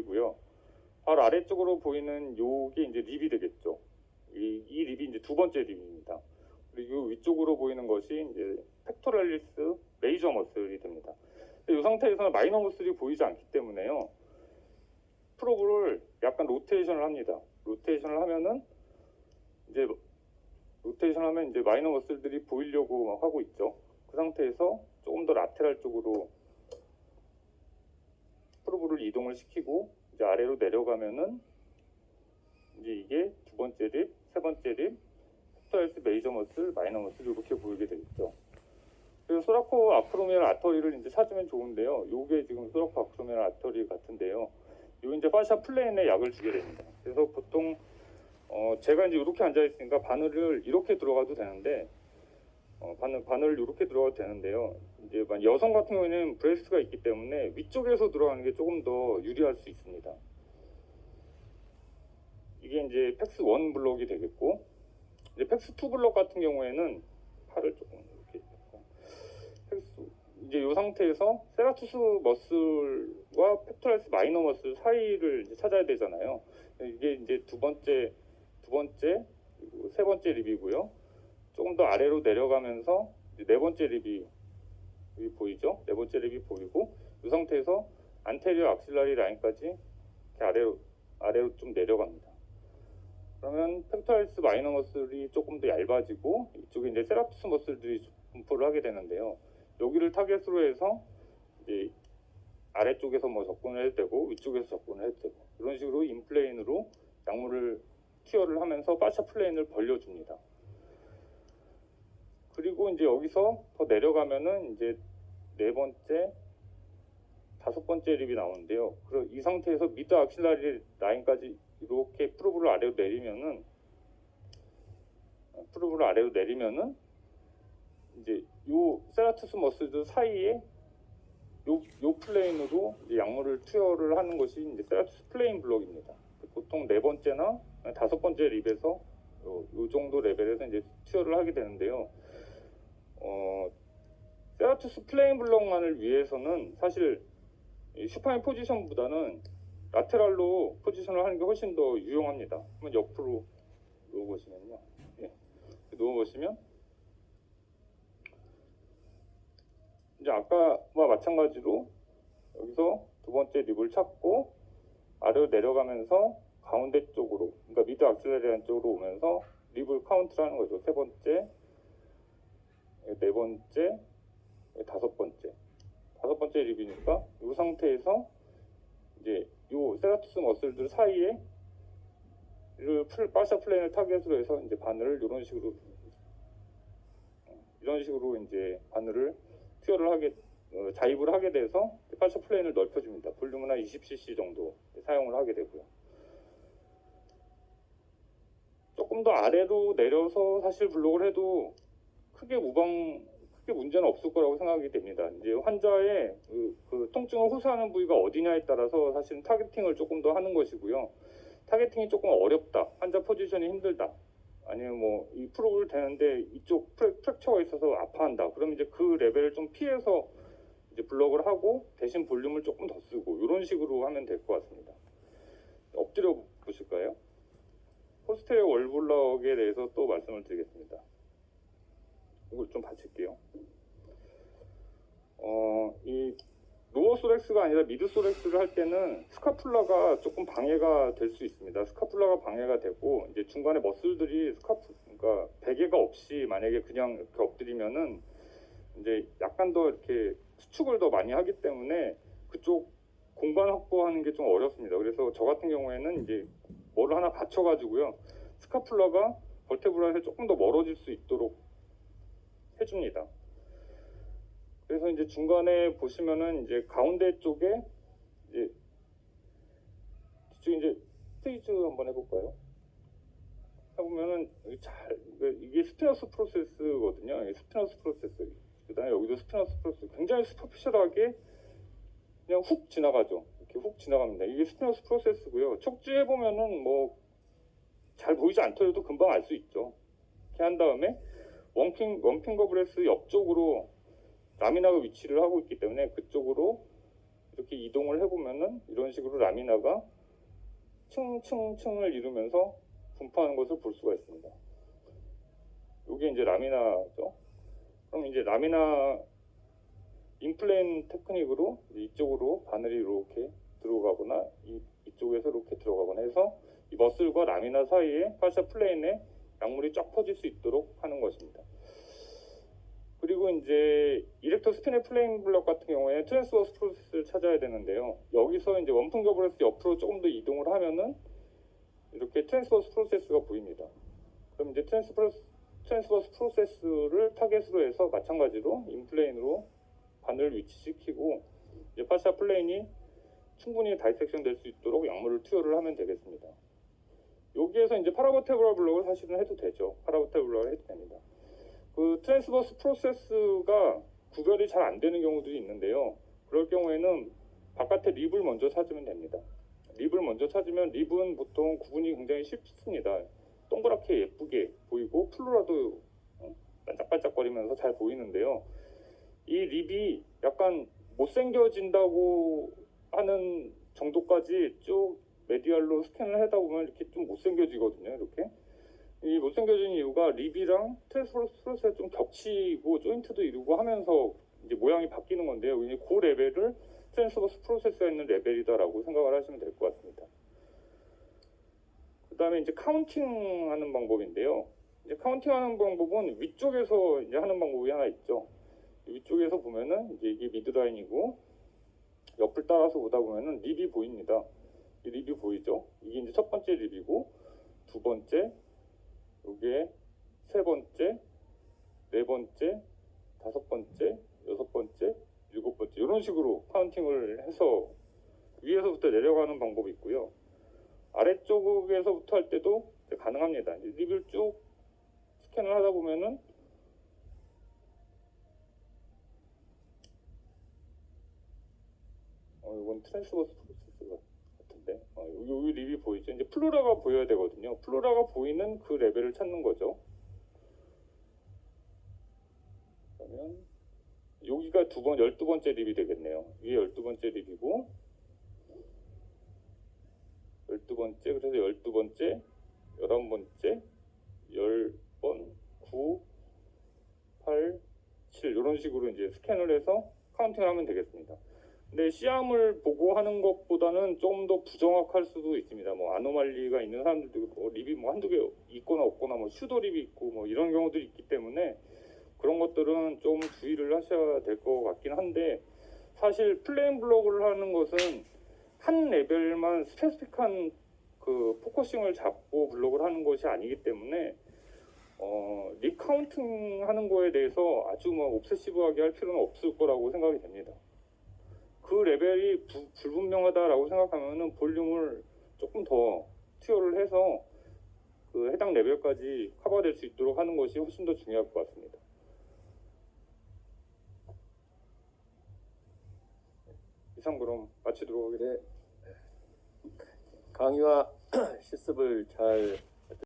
보이고요. 바로 아래쪽으로 보이는 요게 이제 립이 되겠죠. 이 립이 이제 두 번째 립입니다. 그리고 위쪽으로 보이는 것이 이제 팩토랄리스 메이저 머슬이 됩니다. 이 상태에서는 마이너 머슬이 보이지 않기 때문에요. 프로브를 약간 로테이션을 합니다. 로테이션을 하면은 이제 로테이션 하면 이제 마이너 머슬들이 보이려고 막 하고 있죠. 그 상태에서 조금 더 라테랄 쪽으로 프로브를 이동을 시키고 이제 아래로 내려가면은 이제 이게 두 번째 립, 세 번째 립, 팩토랄리스 메이저 머슬, 마이너 머슬 이렇게 보이게 되겠죠. 그래서 소라코 아크로미얼 아터리를 이제 찾으면 좋은데요. 요게 지금 소라코 아크로미얼 아터리 같은데요. 요 이제 파샤 플레인에 약을 주게 됩니다. 그래서 보통 제가 이제 이렇게 앉아 있으니까 바늘을 이렇게 들어가도 되는데 바늘 이렇게 들어가도 되는데요. 이제 여성 같은 경우에는 브레스트가 있기 때문에 위쪽에서 들어가는 게 조금 더 유리할 수 있습니다. 이게 이제 팩스 1 블럭이 되겠고, 이제 팩스 2 블럭 같은 경우에는 팔을 조금 이렇게 팩스 이제 이 상태에서 세라투스 머슬과 팩토랄리스 마이너 머슬 사이를 이제 찾아야 되잖아요. 이게 이제 두 번째, 그리고 세 번째 립이고요. 조금 더 아래로 내려가면서 이제 네 번째 립이 여기 보이죠? 네 번째 립이 보이고 이 상태에서 안테리어 악실라리 라인까지 이렇게 아래로 좀 내려갑니다. 그러면 팩토랄리스 마이너 머슬이 조금 더 얇아지고 이쪽에 이제 세라투스 머슬들이 분포를 하게 되는데요. 여기를 타겟으로 해서 이제 아래쪽에서 뭐 접근을 해도 되고 위쪽에서 접근을 해도 되고 이런 식으로 인플레인으로 약물을 튀어를 하면서 파샤 플레인을 벌려줍니다. 그리고 이제 여기서 더 내려가면은 이제 네 번째, 다섯 번째 립이 나오는데요. 그리고 이 상태에서 미드 악실라리 라인까지 이렇게 프로브를 아래로 내리면은 이제 요 세라투스 머슬들 사이에 요 플레인으로 이제 약물을 투여를 하는 것이 이제 세라투스 플레인 블럭입니다. 보통 네 번째나 다섯 번째 립에서 요 정도 레벨에서 이제 투여를 하게 되는데요. 세라투스 플레인 블럭만을 위해서는 사실 슈파인 포지션보다는 라테랄로 포지션을 하는 게 훨씬 더 유용합니다. 한번 옆으로 누워보시면요. 예. 누워보시면 이제 아까와 마찬가지로 여기서 두 번째 립을 찾고 아래로 내려가면서 가운데 쪽으로, 그러니까 미드 악셀레리안 쪽으로 오면서 립을 카운트를 하는 거죠. 세 번째, 네 번째, 다섯 번째 립이니까 이 상태에서 이제 이 세라투스 머슬들 사이에 파샤 플레인을 타겟으로 해서 이제 바늘을 이런 식으로 이제 바늘을 투여를 자입을 하게 돼서 파샤 플레인을 넓혀줍니다. 볼륨은 한 20cc 정도 사용을 하게 되고요. 조금 더 아래로 내려서 사실 블록을 해도 크게 문제는 없을 거라고 생각이 됩니다. 이제 환자의 그 통증을 호소하는 부위가 어디냐에 따라서 사실은 타겟팅을 조금 더 하는 것이고요. 타겟팅이 조금 어렵다, 환자 포지션이 힘들다, 아니면 뭐 이 프로브를 대는데 이쪽 프랙처가 있어서 아파한다. 그럼 이제 그 레벨을 좀 피해서 이제 블럭을 하고 대신 볼륨을 조금 더 쓰고 이런 식으로 하면 될 것 같습니다. 엎드려 보실까요? 포스테리어 월블럭에 대해서 또 말씀을 드리겠습니다. 이걸 좀 받칠게요. 이 로어 소렉스가 아니라 미드 소렉스를 할 때는 스카풀라가 조금 방해가 될 수 있습니다. 스카풀라가 방해가 되고 이제 중간에 머슬들이 그러니까 베개가 없이 만약에 그냥 이렇게 엎드리면은 이제 약간 더 이렇게 수축을 더 많이 하기 때문에 그쪽 공간 확보하는 게 좀 어렵습니다. 그래서 저 같은 경우에는 이제 뭐를 하나 받쳐가지고요, 스카풀라가 벌테브라에서 조금 더 멀어질 수 있도록 해줍니다. 그래서 이제 중간에 보시면은 이제 가운데 쪽에 이제 뒤쪽 이제 스테이즈 한번 해볼까요? 해보면은 이게 스피너스 프로세스거든요. 스피너스 프로세스. 그다음에 여기도 스피너스 프로세스. 굉장히 슈퍼피셜하게 그냥 훅 지나가죠. 이렇게 훅 지나갑니다. 이게 스피너스 프로세스고요. 척지해 보면은 뭐 잘 보이지 않더라도 금방 알 수 있죠. 이렇게 한 다음에 원핑거 브레스 옆쪽으로 라미나가 위치를 하고 있기 때문에 그쪽으로 이렇게 이동을 해보면은 이런 식으로 라미나가 층을 이루면서 분포하는 것을 볼 수가 있습니다. 이게 이제 라미나죠. 그럼 이제 라미나 인플레인 테크닉으로 이쪽으로 바늘이 이렇게 들어가거나 이쪽에서 이렇게 들어가거나 해서 이 머슬과 라미나 사이에 파샤 플레인에 약물이 쫙 퍼질 수 있도록 하는 것입니다. 그리고 이제 이렉터 스피네 플레인 블럭 같은 경우에 트랜스버스 프로세스를 찾아야 되는데요. 여기서 이제 원품 거브레스 옆으로 조금 더 이동을 하면은 이렇게 트랜스버스 프로세스가 보입니다. 그럼 이제 트랜스버스 프로세스를 타겟으로 해서 마찬가지로 인플레인으로 바늘을 위치시키고 이제 파샤 플레인이 충분히 다이섹션 될 수 있도록 약물을 투여를 하면 되겠습니다. 여기에서 이제 파라버테브랄 블럭을 사실은 해도 되죠. 파라버테브랄 블럭을 해도 됩니다. 그 트랜스버스 프로세스가 구별이 잘 안 되는 경우들이 있는데요. 그럴 경우에는 바깥에 립을 먼저 찾으면 됩니다. 립을 먼저 찾으면 립은 보통 구분이 굉장히 쉽습니다. 동그랗게 예쁘게 보이고 플로라도 반짝반짝거리면서 잘 보이는데요. 이 립이 약간 못생겨진다고 하는 정도까지 쭉 메디알로 스캔을 하다 보면 이렇게 좀 못생겨지거든요. 이렇게 이 못생겨진 이유가 립이랑 트랜스버스 프로세스가 좀 겹치고 조인트도 이루고 하면서 이제 모양이 바뀌는 건데요. 그 레벨을 트랜스버스 프로세스가 있는 레벨이다라고 생각을 하시면 될 것 같습니다. 그 다음에 이제 카운팅하는 방법인데요. 이제 카운팅하는 방법은 위쪽에서 이제 하는 방법이 하나 있죠. 위쪽에서 보면은 이제 이게 미드라인이고 옆을 따라서 보다 보면은 립이 보입니다. 이 립이 보이죠? 이게 이제 첫 번째 립이고 두 번째, 요게 세 번째, 네 번째, 다섯 번째, 여섯 번째, 일곱 번째 이런 식으로 카운팅을 해서 위에서부터 내려가는 방법이 있고요. 아래쪽에서부터 할 때도 가능합니다. 립을 쭉 스캔을 하다 보면은 이건 트랜스버스 프로세스 같은데 여기 립이 보이죠? 이제 플로라가 보여야 되거든요. 플로라가 보이는 그 레벨을 찾는 거죠. 그러면 여기가 12번째 립이 되겠네요. 이게 12번째 립이고 12번째, 그래서 12번째, 11번째, 10번, 9, 8, 7 이런 식으로 이제 스캔을 해서 카운팅을 하면 되겠습니다. 근데 시암을 보고 하는 것보다는 좀 더 부정확할 수도 있습니다. 뭐 아노말리가 있는 사람들도 있고 립이 뭐 한두 개 있거나 없거나 뭐 슈도 립이 있고 뭐 이런 경우들이 있기 때문에 그런 것들은 좀 주의를 하셔야 될 것 같긴 한데 사실 플레인 블록을 하는 것은 한 레벨만 스페시픽한 그 포커싱을 잡고 블록을 하는 것이 아니기 때문에 립 카운팅 하는 거에 대해서 아주 뭐 옵세시브하게 할 필요는 없을 거라고 생각이 됩니다. 그 레벨이 불분명하다라고 생각하면은 볼륨을 조금 더 투여를 해서 그 해당 레벨까지 커버될 수 있도록 하는 것이 훨씬 더 중요할 것 같습니다. 이상 그럼 마치도록 하겠습니다. 강의와 실습을 잘